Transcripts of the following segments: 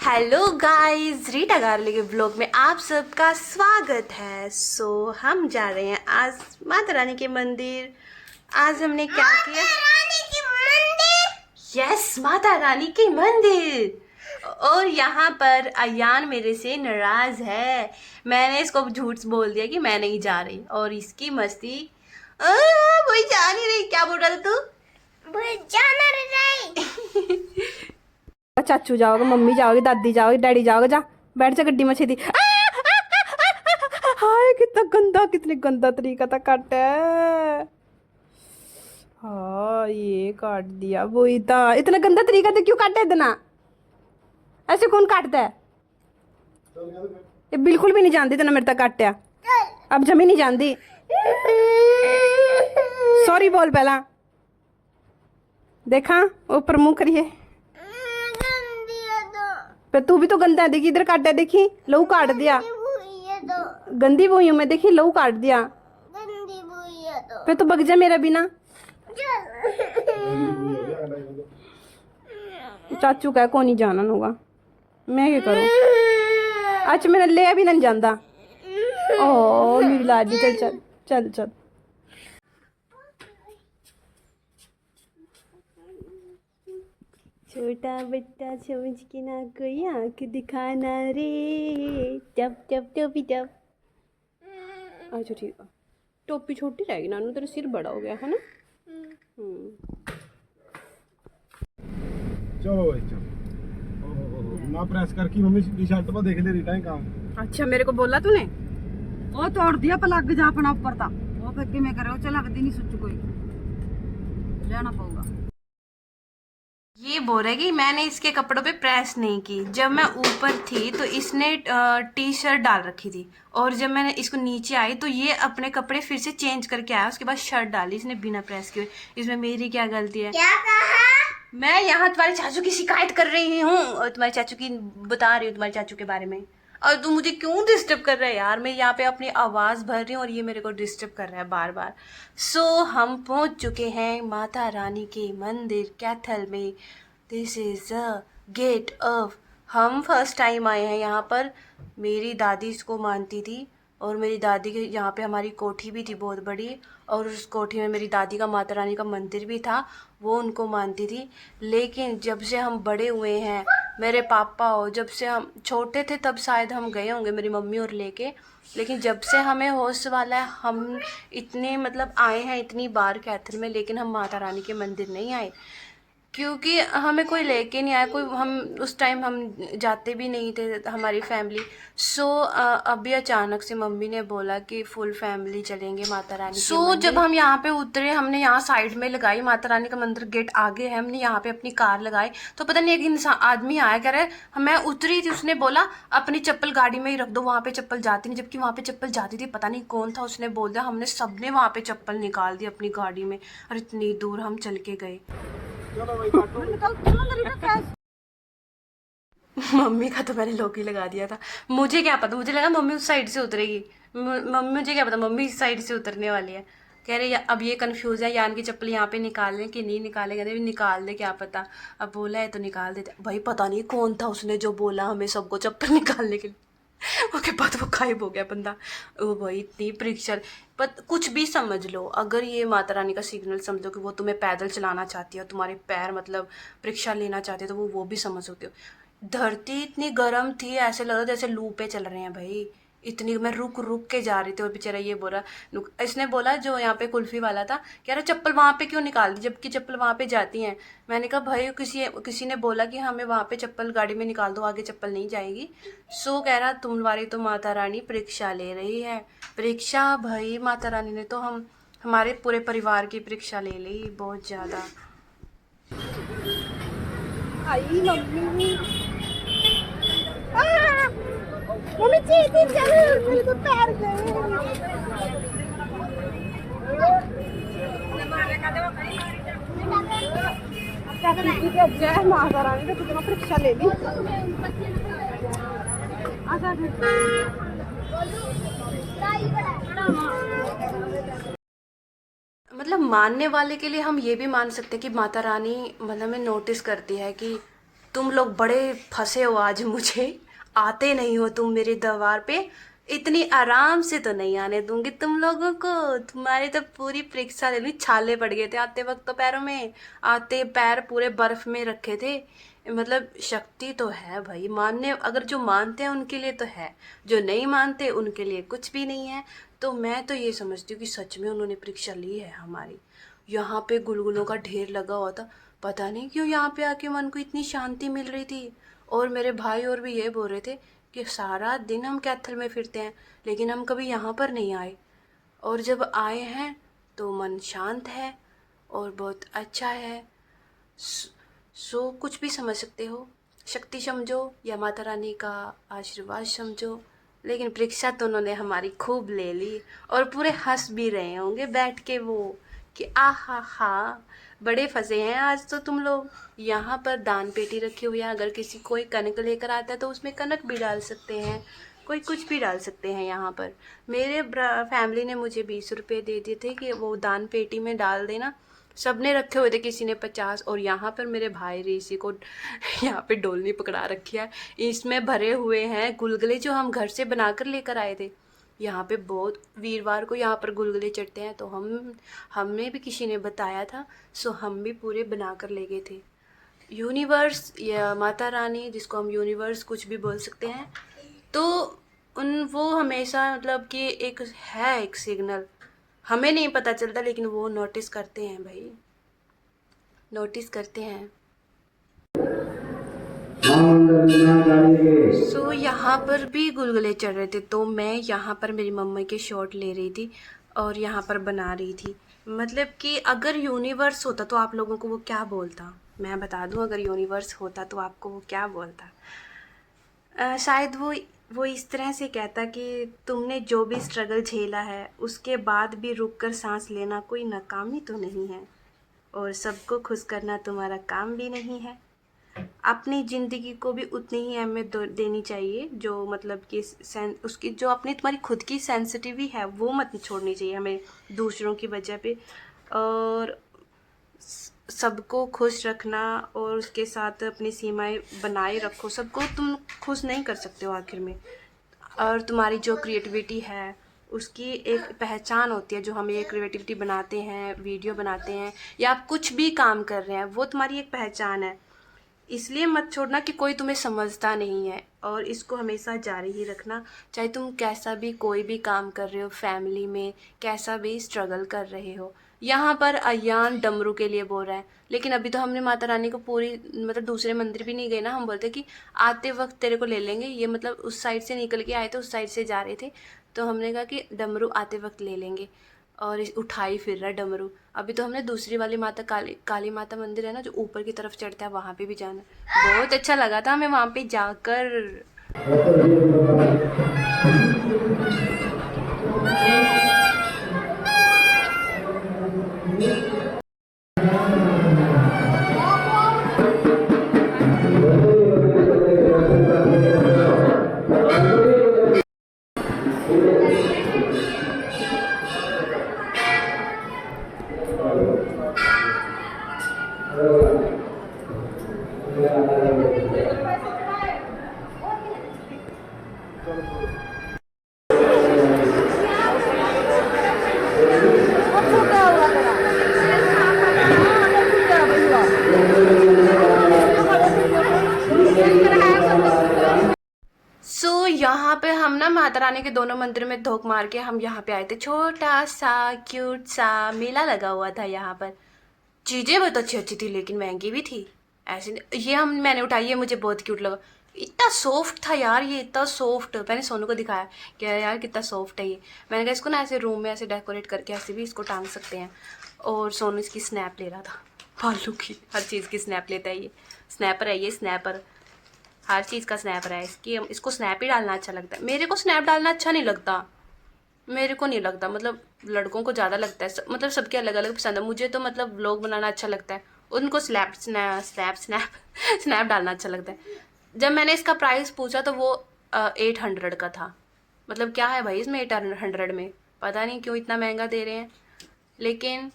Hello guys, Rita गार्ली के blog में आप सबका स्वागत है। हम जा रहे हैं आज माता रानी के मंदिर। आज हमने क्या किया? रानी की मंदिर। यस, माता रानी के मंदिर। और यहाँ पर अयान मेरे से नाराज है। मैंने इसको झूठ बोल दिया कि मैं नहीं जा रही और इसकी मस्ती वही जा नहीं रही। क्या बोल रहा था तू? जाना नहीं। चाचू जाओगे, मम्मी जाओगी, दादी जाओगी, डैडी जाओगे, जा बैठ जा गड्डी में छेदी। हाय कितना गंदा, कितने गंदा तरीका था काटा है। हाँ ये काट दिया, वही था। इतना गंदा तरीका था, क्यों काटा इतना? ऐसे कौन काटता है? ये बिल्कुल भी नहीं जानती इतना मेरे तक काटा। अब जमी नहीं जानती। सॉरी बोल पहला। देखा ऊपर मुंह करिए। पर तू भी तो गंदा है, देखी इधर काटा है, देखी लहू काट दिया। गंदी बोई हूँ मैं, देखी लहू काट दिया। फिर तो बग जा मेरा बिना। चाचू का को नहीं जाना होगा, मैं क्या करूँ? अच्छा मेरा ले भी नहीं जाता। ओ मेरी लाडी, चल चल चल चल। छोटा बच्चा समझ के ना कोई आँख दिखाना रे। टप टप टोपी टप। अच्छा ठीक है, टोपी छोटी रहेगी नानू, तेरा सिर बड़ा हो गया है ना। चलो भाई चलो। ना प्रेस करके मम्मी टी शर्ट पर देख ले रही टाइम काम। अच्छा मेरे को बोला तूने? वो तोड़ दिया पलग जा अपना ऊपर था वो फिर कि मैं करे वो चला नहीं सुच कोई लेना पड़ेगा। ये बोल रहा है कि मैंने इसके कपड़ों पे प्रेस नहीं की। जब मैं ऊपर थी तो इसने टी शर्ट डाल रखी थी और जब मैंने इसको नीचे आई तो ये अपने कपड़े फिर से चेंज करके आया, उसके बाद शर्ट डाली इसने बिना प्रेस किए। इसमें मेरी क्या गलती है? क्या कहा? मैं यहाँ तुम्हारे चाचू की शिकायत कर रही हूँ और तुम्हारे चाचू की बता रही हूँ, तुम्हारे चाचू के बारे में। और तू मुझे क्यों डिस्टर्ब कर रहा है यार? मैं यहाँ पे अपनी आवाज़ भर रही हूँ और ये मेरे को डिस्टर्ब कर रहा है बार बार। हम पहुँच चुके हैं माता रानी के मंदिर कैथल में। This is a gate of. हम फर्स्ट टाइम आए हैं यहाँ पर। मेरी दादी इसको मानती थी और मेरी दादी के यहाँ पे हमारी कोठी भी थी बहुत बड़ी, और उस कोठी में मेरी दादी का माता रानी का मंदिर भी था, वो उनको मानती थी। लेकिन जब से हम बड़े हुए हैं, मेरे पापा हो, जब से हम छोटे थे तब शायद हम गए होंगे मेरी मम्मी और लेके, लेकिन जब से हमें होश वाला है हम इतने मतलब आए हैं इतनी बार कैथल में, लेकिन हम माता रानी के मंदिर नहीं आए क्योंकि हमें कोई लेके नहीं आया। कोई हम उस टाइम हम जाते भी नहीं थे हमारी फैमिली। अभी अचानक से मम्मी ने बोला कि फुल फैमिली चलेंगे माता रानी के मंदिर। जब हम यहाँ पे उतरे, हमने यहाँ साइड में लगाई माता रानी का मंदिर, गेट आगे है, हमने यहाँ पे अपनी कार लगाई तो पता नहीं एक इंसान आदमी आया, कह रहे मैं उतरी थी, उसने बोला अपनी चप्पल गाड़ी में ही रख दो, वहाँ पे चप्पल जाती नहीं, जबकि वहाँ पे चप्पल जाती थी। पता नहीं कौन था, उसने बोल दिया, हमने सबने वहाँ पे चप्पल निकाल दी अपनी गाड़ी में और इतनी दूर हम चल के गए। मम्मी का तो मैंने लोग ही लगा दिया था, मुझे क्या पता, मुझे लगा मम्मी उस साइड से उतरेगी। मम्मी मुझे क्या पता मम्मी इस साइड से उतरने वाली है। कह रहे अब ये कंफ्यूज है, यान की चप्पल यहाँ पे निकाल लें कि नहीं निकाले। कहते निकाल दे, क्या पता, अब बोला है तो निकाल देते। भाई पता नहीं कौन था उसने जो बोला हमें सबको चप्पल निकालने के लिए, उसके बाद वो गायब हो गया बंदा। ओ भाई इतनी परीक्षा, पर कुछ भी समझ लो, अगर ये माता रानी का सिग्नल समझो कि वो तुम्हें पैदल चलाना चाहती है, तुम्हारे पैर मतलब परीक्षा लेना चाहती है, तो वो भी समझ सकते हो। धरती इतनी गर्म थी, ऐसे लग रहा था जैसे लू पे चल रहे हैं भाई। इतनी मैं रुक रुक के जा रही थी और बेचारा ये बोला, इसने बोला जो यहाँ पे कुल्फी वाला था, कह रहा चप्पल वहाँ पे क्यों निकाल दी जबकि चप्पल वहाँ पे जाती हैं। मैंने कहा भाई किसी ने बोला कि हमें वहाँ पे चप्पल गाड़ी में निकाल दो, आगे चप्पल नहीं जाएगी। कह रहा तुम्हारी तो माता रानी परीक्षा ले रही है। परीक्षा भाई माता रानी ने तो हमारे पूरे परिवार की परीक्षा ले ली बहुत ज़्यादा। आई मम्मी, मम्मी चीती चल, मेरे तो पैर गए। जय माता रानी ने तुझे परीक्षा ले ली। मतलब मानने वाले के लिए हम ये भी मान सकते हैं कि माता रानी मतलब में नोटिस करती है कि तुम लोग बड़े फंसे हो आज मुझे, आते नहीं हो तुम मेरे दरबार पे, इतनी आराम से तो नहीं आने दूंगी तुम लोगों को। तुम्हारी तो पूरी परीक्षा ले ली, छाले पड़ गए थे आते वक्त तो पैरों में, आते पैर पूरे बर्फ में रखे थे। मतलब शक्ति तो है भाई, मानने अगर जो मानते हैं उनके लिए तो है, जो नहीं मानते उनके लिए कुछ भी नहीं है। तो मैं तो ये समझती हूँ कि सच में उन्होंने परीक्षा ली है हमारी। यहाँ पे गुलगुलों का ढेर लगा हुआ था, पता नहीं क्यों यहाँ पे आके मन को इतनी शांति मिल रही थी। और मेरे भाई और भी ये बोल रहे थे कि सारा दिन हम कैथल में फिरते हैं लेकिन हम कभी यहाँ पर नहीं आए, और जब आए हैं तो मन शांत है और बहुत अच्छा है। सो कुछ भी समझ सकते हो, शक्ति समझो या माता रानी का आशीर्वाद समझो, लेकिन परीक्षा तो उन्होंने हमारी खूब ले ली। और पूरे हंस भी रहे होंगे बैठ के वो कि आहा हा, बड़े फंसे हैं आज तो तुम लोग। यहाँ पर दान पेटी रखी हुई है, अगर किसी कोई कनक लेकर आता है तो उसमें कनक भी डाल सकते हैं, कोई कुछ भी डाल सकते हैं यहाँ पर। मेरे फैमिली ने मुझे 20 रुपये दे दिए थे कि वो दान पेटी में डाल देना, सबने रखे हुए थे, किसी ने 50। और यहाँ पर मेरे भाई ऋषि को यहाँ पे डोलनी पकड़ा रखी है, इसमें भरे हुए हैं गुलगुले जो हम घर से बनाकर लेकर आए थे। यहाँ पे बहुत वीरवार को यहाँ पर गुलगुले चढ़ते हैं, तो हमें भी किसी ने बताया था, सो हम भी पूरे बना कर ले गए थे। यूनिवर्स या माता रानी, जिसको हम यूनिवर्स कुछ भी बोल सकते हैं, तो वो हमेशा मतलब कि एक सिग्नल हमें नहीं पता चलता लेकिन वो नोटिस करते हैं भाई, नोटिस करते हैं। सो यहाँ पर भी गुलगुले चढ़ रहे थे, तो मैं यहाँ पर मेरी मम्मी के शॉट ले रही थी और यहाँ पर बना रही थी। मतलब कि अगर यूनिवर्स होता तो आप लोगों को वो क्या बोलता, मैं बता दूँ, अगर यूनिवर्स होता तो आपको वो क्या बोलता। शायद वो इस तरह से कहता कि तुमने जो भी स्ट्रगल झेला है उसके बाद भी रुक कर सांस लेना कोई नाकामी तो नहीं है, और सबको खुश करना तुम्हारा काम भी नहीं है। अपनी ज़िंदगी को भी उतनी ही अहमियत देनी चाहिए जो मतलब कि उसकी जो अपनी तुम्हारी खुद की सेंसिटिविटी है वो मत छोड़नी चाहिए हमें दूसरों की वजह पे। और सबको खुश रखना और उसके साथ अपनी सीमाएं बनाए रखो, सबको तुम खुश नहीं कर सकते हो आखिर में। और तुम्हारी जो क्रिएटिविटी है उसकी एक पहचान होती है, जो हम ये क्रिएटिविटी बनाते हैं, वीडियो बनाते हैं या आप कुछ भी काम कर रहे हैं, वो तुम्हारी एक पहचान है। इसलिए मत छोड़ना कि कोई तुम्हें समझता नहीं है, और इसको हमेशा जारी ही रखना, चाहे तुम कैसा भी कोई भी काम कर रहे हो, फैमिली में कैसा भी स्ट्रगल कर रहे हो। यहाँ पर अयान डमरू के लिए बोल रहा है, लेकिन अभी तो हमने माता रानी को पूरी मतलब दूसरे मंदिर भी नहीं गए ना, हम बोलते कि आते वक्त तेरे को ले लेंगे, ये मतलब उस साइड से निकल के आए थे, उस साइड से जा रहे थे, तो हमने कहा कि डमरू आते वक्त ले लेंगे, और उठाई फिर रहा डमरू। अभी तो हमने दूसरी वाली माता काली माता मंदिर है ना जो ऊपर की तरफ चढ़ता है, वहाँ पे भी जाना, बहुत अच्छा लगा था हमें वहाँ पे जाकर। यहाँ पे हम ना माता रानी के दोनों मंदिर में धोख मार के हम यहाँ पे आए थे। छोटा सा क्यूट सा मेला लगा हुआ था यहाँ पर, चीज़ें बहुत अच्छी अच्छी थी लेकिन महंगी भी थी। ऐसे ये मैंने उठाई है, मुझे बहुत क्यूट लगा, इतना सॉफ्ट था यार, ये इतना सॉफ्ट। मैंने सोनू को दिखाया, क्या यार कितना सॉफ्ट है ये। मैंने कहा इसको ना ऐसे रूम में ऐसे डेकोरेट करके ऐसे भी इसको टांग सकते हैं। और सोनू इसकी स्नैप ले रहा था, फालतू की हर चीज़ की स्नैप लेता है ये, स्नैपर है ये, स्नैपर, हर चीज़ का स्नैपर है इसको स्नैप ही डालना अच्छा लगता है। मेरे को स्नैप डालना अच्छा नहीं लगता, मेरे को नहीं लगता, मतलब लड़कों को ज़्यादा लगता है, मतलब सबके अलग अलग पसंद है। मुझे तो मतलब व्लॉग बनाना अच्छा लगता है, उनको स्नैप डालना अच्छा लगता है। जब मैंने इसका प्राइस पूछा तो वो 800 का था। मतलब क्या है भाई इसमें 800 में, पता नहीं क्यों इतना महंगा दे रहे हैं, लेकिन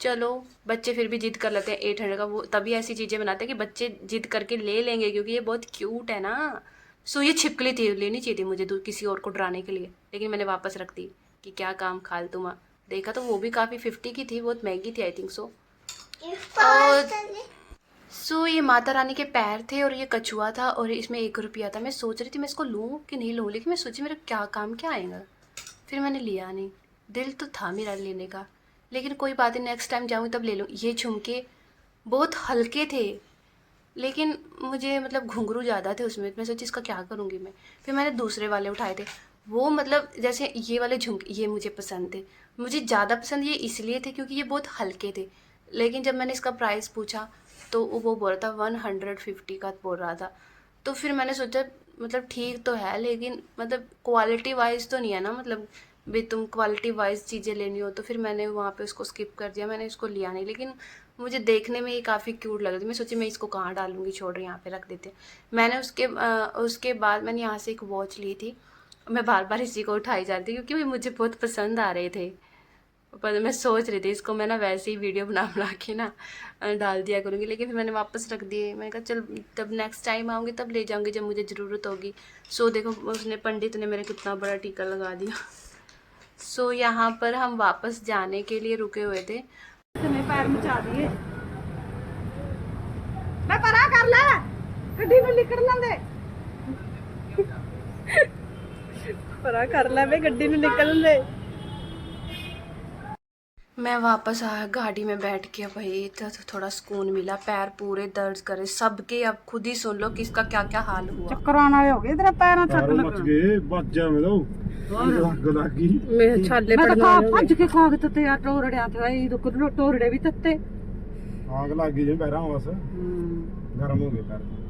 चलो बच्चे फिर भी जिद कर लेते हैं 800 का, वो तभी ऐसी चीज़ें बनाते हैं कि बच्चे जिद करके ले लेंगे क्योंकि ये बहुत क्यूट है ना। सो ये छिपकली थी, लेनी चाहिए थी मुझे किसी और को डराने के लिए, लेकिन मैंने वापस रख दी कि क्या काम फालतू में। देखा तो वो भी काफ़ी 50 की थी, बहुत महंगी थी आई थिंक सो। और सो ये माता रानी के पैर थे और ये कछुआ था और इसमें 1 रुपया था। मैं सोच रही थी मैं इसको लूँ कि नहीं लूँ, लेकिन मैं सोची मेरा क्या काम क्या आएगा, फिर मैंने लिया नहीं। दिल तो था मेरा लेने का, लेकिन कोई बात नहीं, नेक्स्ट टाइम जाऊँ तब ले लूँ। ये झुमके बहुत हल्के थे, लेकिन मुझे मतलब घुंघरू ज़्यादा थे उसमें, मैं सोची इसका क्या करूँगी मैं। फिर मैंने दूसरे वाले उठाए थे, वो मतलब जैसे ये वाले झुमके ये मुझे पसंद थे। मुझे ज़्यादा पसंद ये इसलिए थे क्योंकि ये बहुत हल्के थे, लेकिन जब मैंने इसका प्राइस पूछा तो वो बोल रहा था 150 का बोल रहा था। तो फिर मैंने सोचा मतलब ठीक तो है, लेकिन मतलब क्वालिटी वाइज तो नहीं है ना, मतलब भी तुम क्वालिटी वाइज चीज़ें लेनी हो, तो फिर मैंने वहाँ पे उसको स्किप कर दिया, मैंने इसको लिया नहीं। लेकिन मुझे देखने में ये काफ़ी क्यूट लग रही थी, मैं सोची मैं इसको कहाँ डालूंगी, छोड़ रही यहाँ पे रख देते। मैंने उसके बाद मैंने यहाँ से एक वॉच ली थी, मैं बार बार इसी को उठाई जा रही थी क्योंकि मुझे बहुत पसंद आ रहे थे। पर मैं सोच रही थी इसको मैं ना वैसे ही वीडियो बना के ना डाल दिया करूँगी, लेकिन फिर मैंने वापस रख दिए। मैंने कहा चल तब नेक्स्ट टाइम आऊँगी तब ले जाऊँगी जब मुझे ज़रूरत होगी। सो देखो उसने पंडित ने मेरे कितना बड़ा टीका लगा दिया। सो यहाँ पर हम वापस जाने के लिए रुके हुए थे। इतने पैर मचा दिए मैं परा कर ले गड्डी में निकलने दे परा कर ले बे, गड्डी में निकल दे। मैं वापस आया, गाड़ी में बैठ के भाई तो थोड़ा सुकून मिला, पैर पूरे दर्द करे सबके। अब खुद ही सुन लो किसका क्या क्या हाल हुआ। चक्कर आने वाले हो गए तेरे पैरों चक्कर पैरों मच गए, बच जा मैं तो आग लग गई। मैं छाले मैं तो पड़ने खा वाले भज के खा के ते यार टोरड़िया थे ये तो टोरड़े भी तत्ते आग लग गई जी पैरों में, बस गर्म हो गए पैर।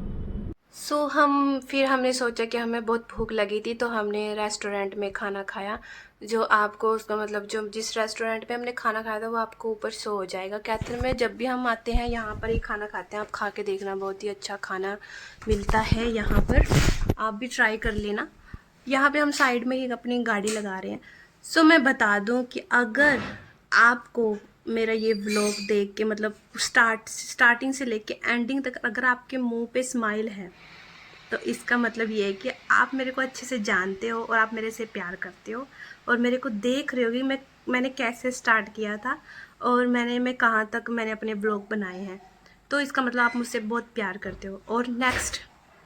सो हमने सोचा कि हमें बहुत भूख लगी थी तो हमने रेस्टोरेंट में खाना खाया। जो आपको उसका मतलब जो जिस रेस्टोरेंट में हमने खाना खाया था वो आपको ऊपर शो हो जाएगा। कैथल में जब भी हम आते हैं यहाँ पर ही खाना खाते हैं, आप खा के देखना, बहुत ही अच्छा खाना मिलता है यहाँ पर, आप भी ट्राई कर लेना। यहाँ पे हम साइड में ही अपनी गाड़ी लगा रहे हैं। सो मैं बता दूँ कि अगर आपको मेरा ये व्लॉग देख के मतलब स्टार्टिंग से लेके एंडिंग तक अगर आपके मुंह पे स्माइल है तो इसका मतलब ये है कि आप मेरे को अच्छे से जानते हो और आप मेरे से प्यार करते हो और मेरे को देख रहे हो कि मैंने कैसे स्टार्ट किया था और मैं कहाँ तक मैंने अपने ब्लॉग बनाए हैं। तो इसका मतलब आप मुझसे बहुत प्यार करते हो। और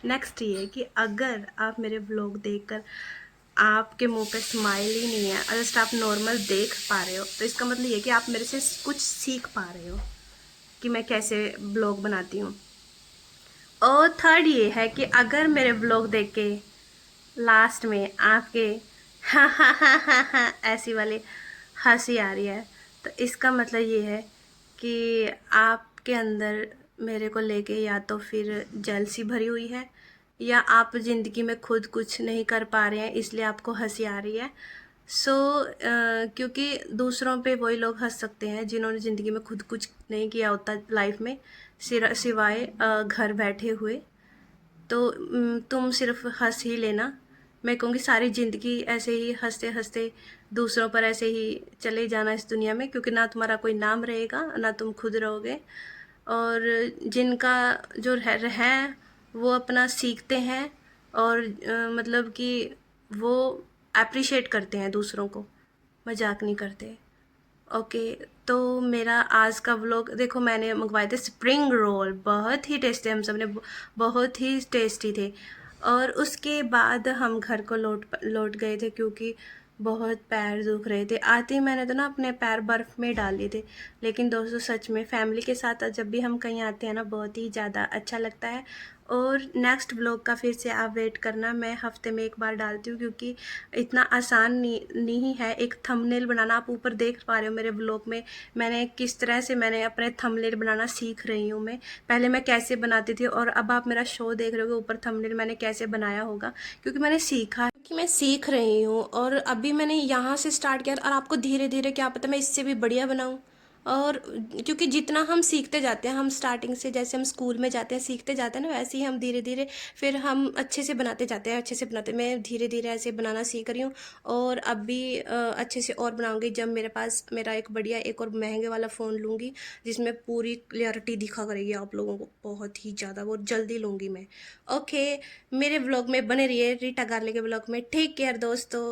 नेक्स्ट ये है कि अगर आप मेरे ब्लॉग देखकर आपके मुंह पे स्माइल ही नहीं है, जस्ट आप नॉर्मल देख पा रहे हो, तो इसका मतलब ये कि आप मेरे से कुछ सीख पा रहे हो कि मैं कैसे ब्लॉग बनाती हूँ। और थर्ड ये है कि अगर मेरे ब्लॉग देख के लास्ट में आपके हा ऐसी वाली हंसी आ रही है तो इसका मतलब ये है कि आपके अंदर मेरे को लेके या तो फिर जेलसी भरी हुई है या आप ज़िंदगी में खुद कुछ नहीं कर पा रहे हैं इसलिए आपको हंसी आ रही है। क्योंकि दूसरों पे वही लोग हंस सकते हैं जिन्होंने ज़िंदगी में खुद कुछ नहीं किया होता लाइफ में सिवाय घर बैठे हुए। तो तुम सिर्फ हंस ही लेना। मैं कहूँगी सारी ज़िंदगी ऐसे ही हंसते हंसते दूसरों पर ऐसे ही चले जाना इस दुनिया में, क्योंकि ना तुम्हारा कोई नाम रहेगा ना तुम खुद रहोगे। और जिनका जो है वो अपना सीखते हैं और मतलब कि वो अप्रिशिएट करते हैं दूसरों को, मजाक नहीं करते। ओके तो मेरा आज का व्लॉग देखो, मैंने मंगवाए थे स्प्रिंग रोल, बहुत ही टेस्टी, हम सब ने बहुत ही टेस्टी थे। और उसके बाद हम घर को लौट गए थे क्योंकि बहुत पैर दुख रहे थे। आते ही मैंने तो ना अपने पैर बर्फ़ में डाल लिए थे। लेकिन दोस्तों सच में फैमिली के साथ जब भी हम कहीं आते हैं ना बहुत ही ज़्यादा अच्छा लगता है। और नेक्स्ट ब्लॉग का फिर से आप वेट करना, मैं हफ्ते में एक बार डालती हूँ क्योंकि इतना आसान नहीं है एक थंबनेल बनाना। आप ऊपर देख पा रहे हो मेरे ब्लॉग में मैंने किस तरह से मैंने अपने थंबनेल बनाना सीख रही हूँ। मैं पहले मैं कैसे बनाती थी और अब आप मेरा शो देख रहे हो ऊपर थंबनेल मैंने कैसे बनाया होगा, क्योंकि मैंने सीखा, क्योंकि मैं सीख रही हूँ। और अभी मैंने यहाँ से स्टार्ट किया और आपको धीरे धीरे क्या पता मैं इससे भी बढ़िया बनाऊँ। और क्योंकि जितना हम सीखते जाते हैं, हम स्टार्टिंग से जैसे हम स्कूल में जाते हैं सीखते जाते हैं ना, वैसे ही हम धीरे धीरे फिर हम अच्छे से बनाते जाते हैं, अच्छे से बनाते। मैं धीरे धीरे ऐसे बनाना सीख रही हूँ और अब भी अच्छे से और बनाऊंगी जब मेरे पास मेरा एक बढ़िया एक और महंगे वाला फ़ोन लूँगी जिसमें पूरी क्लियरिटी दिखा करेगी आप लोगों को, बहुत ही ज़्यादा, बहुत जल्दी लूँगी मैं। ओके, मेरे व्लॉग में बने रहिए, रीटा गार्लिक के व्लॉग में। टेक केयर दोस्तों।